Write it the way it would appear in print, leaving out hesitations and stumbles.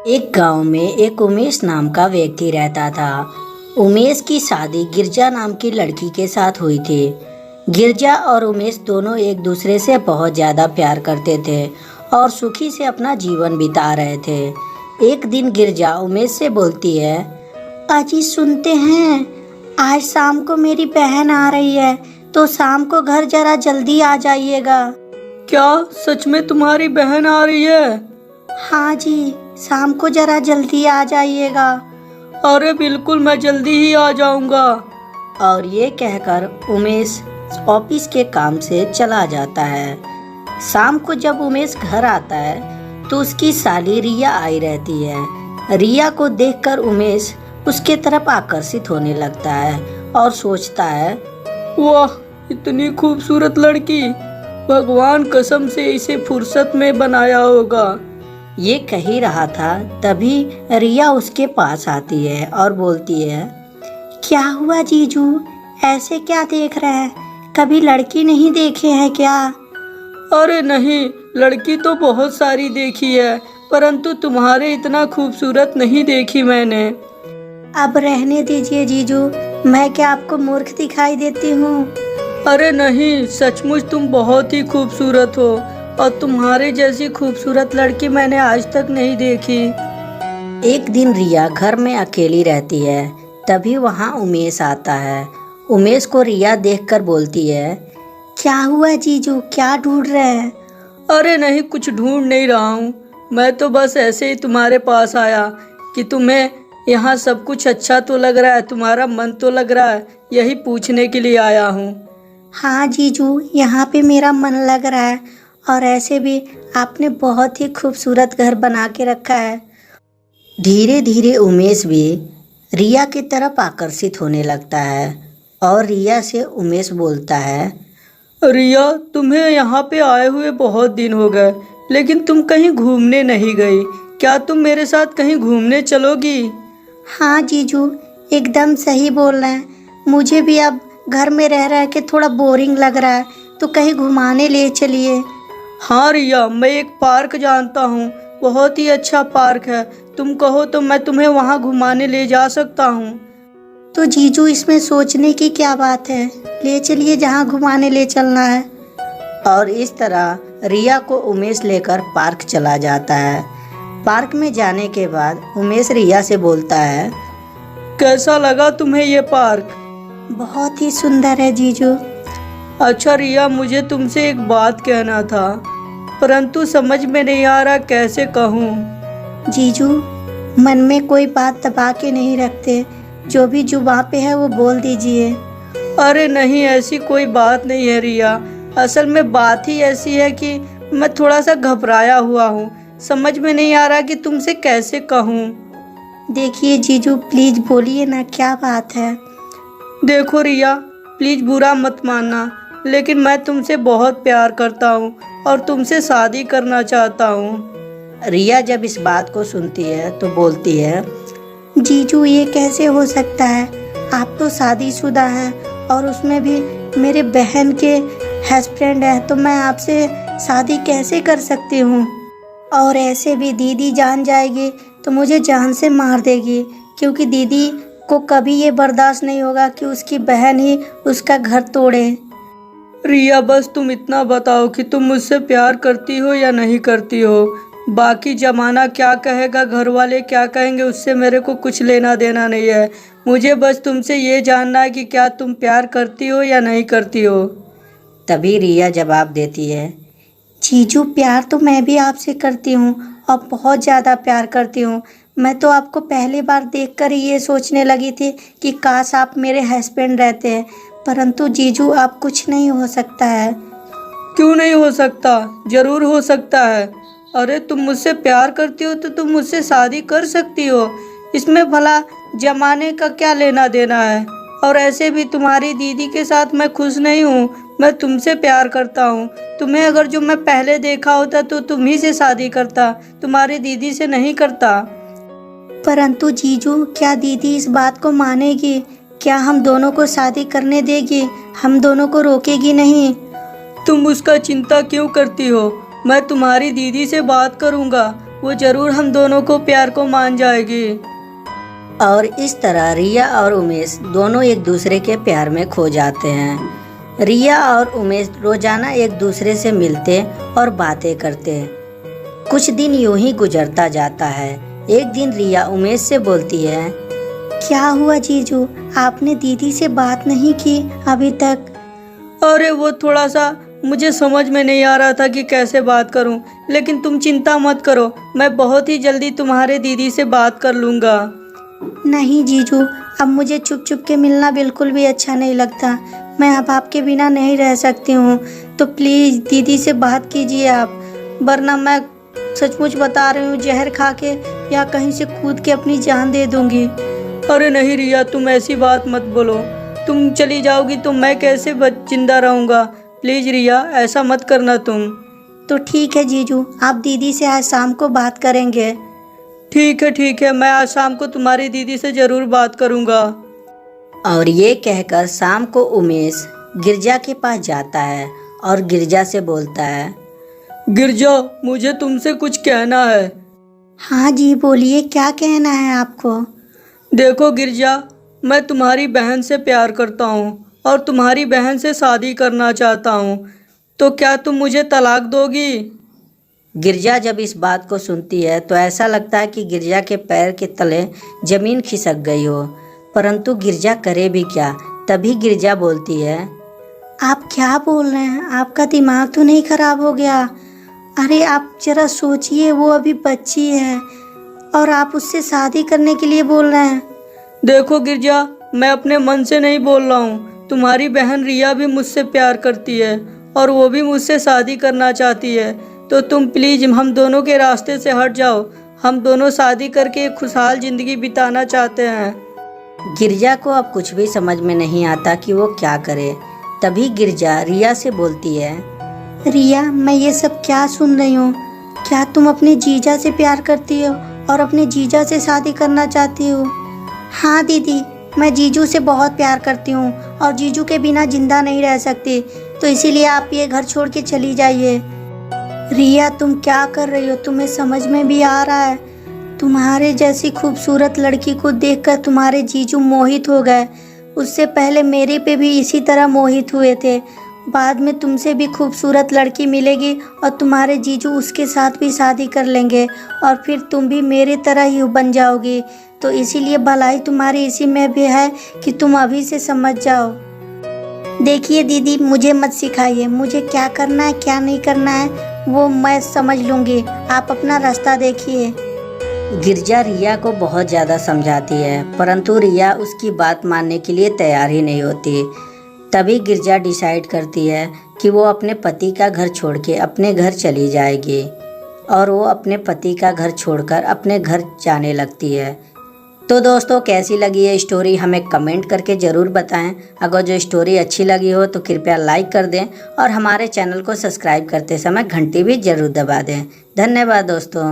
एक गांव में एक उमेश नाम का व्यक्ति रहता था। उमेश की शादी गिरजा नाम की लड़की के साथ हुई थी। गिरजा और उमेश दोनों एक दूसरे से बहुत ज़्यादा प्यार करते थे और सुखी से अपना जीवन बिता रहे थे। एक दिन गिरजा उमेश से बोलती है, पाजी सुनते हैं, आज शाम को मेरी बहन आ रही है, तो शाम को घर जरा जल्दी आ जाइएगा। क्या सच में तुम्हारी बहन आ रही है? हाँ जी, शाम को जरा जल्दी आ जाइएगा। अरे बिल्कुल, मैं जल्दी ही आ जाऊंगा। और ये कहकर उमेश ऑफिस के काम से चला जाता है। शाम को जब उमेश घर आता है तो उसकी साली रिया आई रहती है। रिया को देखकर उमेश उसके तरफ आकर्षित होने लगता है और सोचता है, वाह, इतनी खूबसूरत लड़की, भगवान कसम से इसे फुर्सत में बनाया होगा। ये कह ही रहा था तभी रिया उसके पास आती है और बोलती है, क्या हुआ जीजू, ऐसे क्या देख रहे हैं, कभी लड़की नहीं देखे हैं क्या? अरे नहीं, लड़की तो बहुत सारी देखी है, परंतु तुम्हारे इतना खूबसूरत नहीं देखी मैंने। अब रहने दीजिए जीजू, मैं क्या आपको मूर्ख दिखाई देती हूँ? अरे नहीं, सचमुच तुम बहुत ही खूबसूरत हो और तुम्हारे जैसी खूबसूरत लड़की मैंने आज तक नहीं देखी। एक दिन रिया घर में अकेली रहती है, तभी वहाँ उमेश आता है। उमेश को रिया देखकर बोलती है, क्या हुआ जीजू, क्या ढूंढ रहे हैं? अरे नहीं, कुछ ढूंढ नहीं रहा हूँ, मैं तो बस ऐसे ही तुम्हारे पास आया कि तुम्हें यहाँ सब कुछ अच्छा तो लग रहा है, तुम्हारा मन तो लग रहा है, यही पूछने के लिए आया हूँ। हाँ जीजू, यहाँ पे मेरा मन लग रहा है और ऐसे भी आपने बहुत ही खूबसूरत घर बना के रखा है। धीरे धीरे उमेश भी रिया की तरफ आकर्षित होने लगता है और रिया से उमेश बोलता है, रिया, तुम्हें यहाँ पे आए हुए बहुत दिन हो गए, लेकिन तुम कहीं घूमने नहीं गई, क्या तुम मेरे साथ कहीं घूमने चलोगी? हाँ जीजू, एकदम सही बोल रहे हैं, मुझे भी अब घर में रह रह के थोड़ा बोरिंग लग रहा है, तो कहीं घुमाने ले चलिए। हाँ रिया, मैं एक पार्क जानता हूँ, बहुत ही अच्छा पार्क है, तुम कहो तो मैं तुम्हें वहाँ घुमाने ले जा सकता हूँ। तो जीजू, इसमें सोचने की क्या बात है, ले चलिए जहाँ घुमाने ले चलना है। और इस तरह रिया को उमेश लेकर पार्क चला जाता है। पार्क में जाने के बाद उमेश रिया से बोलता है, कैसा लगा तुम्हें ये पार्क? बहुत ही सुंदर है जीजू। अच्छा रिया, मुझे तुमसे एक बात कहना था, परंतु समझ में नहीं आ रहा कैसे कहूँ। जीजू, मन में कोई बात दबा के नहीं रखते, जो भी जुबान पे है वो बोल दीजिए। अरे नहीं, ऐसी कोई बात नहीं है रिया, असल में बात ही ऐसी है कि मैं थोड़ा सा घबराया हुआ हूँ, समझ में नहीं आ रहा कि तुमसे कैसे कहूँ। देखिए जीजू, प्लीज बोलिए ना, क्या बात है? देखो रिया, प्लीज बुरा मत मानना, लेकिन मैं तुमसे बहुत प्यार करता हूँ और तुमसे शादी करना चाहता हूँ। रिया जब इस बात को सुनती है तो बोलती है, जीजू ये कैसे हो सकता है, आप तो शादीशुदा हैं और उसमें भी मेरे बहन के हस्बैंड है, तो मैं आपसे शादी कैसे कर सकती हूँ? और ऐसे भी दीदी जान जाएगी तो मुझे जान से मार देगी, क्योंकि दीदी को कभी ये बर्दाश्त नहीं होगा कि उसकी बहन ही उसका घर तोड़े। रिया, बस तुम इतना बताओ कि तुम मुझसे प्यार करती हो या नहीं करती हो, बाकी जमाना क्या कहेगा, घर वाले क्या कहेंगे, उससे मेरे को कुछ लेना देना नहीं है। मुझे बस तुमसे ये जानना है कि क्या तुम प्यार करती हो या नहीं करती हो। तभी रिया जवाब देती है, जीजू प्यार तो मैं भी आपसे करती हूँ और बहुत ज़्यादा प्यार करती हूँ। मैं तो आपको पहली बार देखकर ही ये सोचने लगी थी कि काश आप मेरे हस्बैंड रहते हैं, परंतु जीजू आप कुछ नहीं हो सकता है। क्यों नहीं हो सकता? जरूर हो सकता है। अरे तुम मुझसे प्यार करती हो तो तुम मुझसे शादी कर सकती हो, इसमें भला जमाने का क्या लेना देना है? और ऐसे भी तुम्हारी दीदी के साथ मैं खुश नहीं हूँ, मैं तुमसे प्यार करता हूँ। तुम्हें अगर जो मैं पहले देखा होता तो तुम ही से शादी करता, तुम्हारी दीदी से नहीं करता। परंतु जीजू, क्या दीदी इस बात को मानेगी? क्या हम दोनों को शादी करने देगी? हम दोनों को रोकेगी नहीं? तुम उसका चिंता क्यों करती हो? मैं तुम्हारी दीदी से बात करूंगा वो जरूर हम दोनों को प्यार को मान जाएगी। और इस तरह रिया और उमेश दोनों एक दूसरे के प्यार में खो जाते हैं। रिया और उमेश रोजाना एक दूसरे से मिलते और बातें करते। कुछ दिन यूं ही गुजरता जाता है। एक दिन रिया उमेश से बोलती है, क्या हुआ जीजू, आपने दीदी से बात नहीं की अभी तक? अरे वो थोड़ा सा मुझे समझ में नहीं आ रहा था कि कैसे बात करूं, लेकिन तुम चिंता मत करो, मैं बहुत ही जल्दी तुम्हारे दीदी से बात कर लूँगा। नहीं जीजू, अब मुझे छुप छुप के मिलना बिल्कुल भी अच्छा नहीं लगता। मैं अब आपके बिना नहीं रह सकती हूँ, तो प्लीज़ दीदी से बात कीजिए आप, वरना मैं सचमुच बता रही हूँ जहर खा के या कहीं से कूद के अपनी जान दे दूँगी। अरे नहीं रिया, तुम ऐसी बात मत बोलो, तुम चली जाओगी तो मैं कैसे जिंदा रहूँगा। प्लीज़ रिया, ऐसा मत करना तुम। तो ठीक है जीजू, आप दीदी से आज शाम को बात करेंगे। ठीक है, मैं आज शाम को तुम्हारी दीदी से ज़रूर बात करूँगा। और ये कहकर शाम को उमेश गिरजा के पास जाता है और गिरजा से बोलता है, गिरजा, मुझे तुमसे कुछ कहना है। हाँ जी बोलिए, क्या कहना है आपको? देखो गिरजा, मैं तुम्हारी बहन से प्यार करता हूँ और तुम्हारी बहन से शादी करना चाहता हूँ, तो क्या तुम मुझे तलाक दोगी? गिरजा जब इस बात को सुनती है तो ऐसा लगता है कि गिरजा के पैर के तले जमीन खिसक गई हो, परंतु गिरजा करे भी क्या। तभी गिरजा बोलती है, आप क्या बोल रहे हैं? आपका दिमाग तो नहीं खराब हो गया? अरे आप जरा सोचिए, वो अभी बच्ची है और आप उससे शादी करने के लिए बोल रहे हैं। देखो गिरजा, मैं अपने मन से नहीं बोल रहा हूँ, तुम्हारी बहन रिया भी मुझसे प्यार करती है और वो भी मुझसे शादी करना चाहती है, तो तुम प्लीज़ हम दोनों के रास्ते से हट जाओ। हम दोनों शादी करके एक खुशहाल ज़िंदगी बिताना चाहते हैं। गिरजा को अब कुछ भी समझ में नहीं आता कि वो क्या करे। तभी गिरजा रिया से बोलती है, रिया, मैं ये सब क्या सुन रही हूँ? क्या तुम अपने जीजा से प्यार करती हो और अपने जीजा से शादी करना चाहती हो? हाँ दीदी, मैं जीजू से बहुत प्यार करती हूँ और जीजू के बिना जिंदा नहीं रह सकती, तो इसीलिए आप ये घर छोड़ के चली जाइए। रिया, तुम क्या कर रही हो? तुम्हें समझ में भी आ रहा है? तुम्हारे जैसी खूबसूरत लड़की को देखकर तुम्हारे जीजू मोहित हो गए। उससे पहले मेरे पे भी इसी तरह मोहित हुए थे। बाद में तुमसे भी खूबसूरत लड़की मिलेगी और तुम्हारे जीजू उसके साथ भी शादी कर लेंगे और फिर तुम भी मेरे तरह ही बन जाओगी। तो इसीलिए भलाई तुम्हारी इसी में भी है कि तुम अभी से समझ जाओ। देखिए दीदी, मुझे मत सिखाइए, मुझे क्या करना है क्या नहीं करना है वो मैं समझ लूँगी, आप अपना रास्ता देखिए। गिरजा रिया को बहुत ज़्यादा समझाती है, परंतु रिया उसकी बात मानने के लिए तैयार ही नहीं होती। तभी गिरजा डिसाइड करती है कि वो अपने पति का घर छोड़ के अपने घर चली जाएगी और वो अपने पति का घर छोड़कर अपने घर जाने लगती है। तो दोस्तों, कैसी लगी ये स्टोरी हमें कमेंट करके ज़रूर बताएं। अगर जो स्टोरी अच्छी लगी हो तो कृपया लाइक कर दें और हमारे चैनल को सब्सक्राइब करते समय घंटी भी ज़रूर दबा दें। धन्यवाद दोस्तों।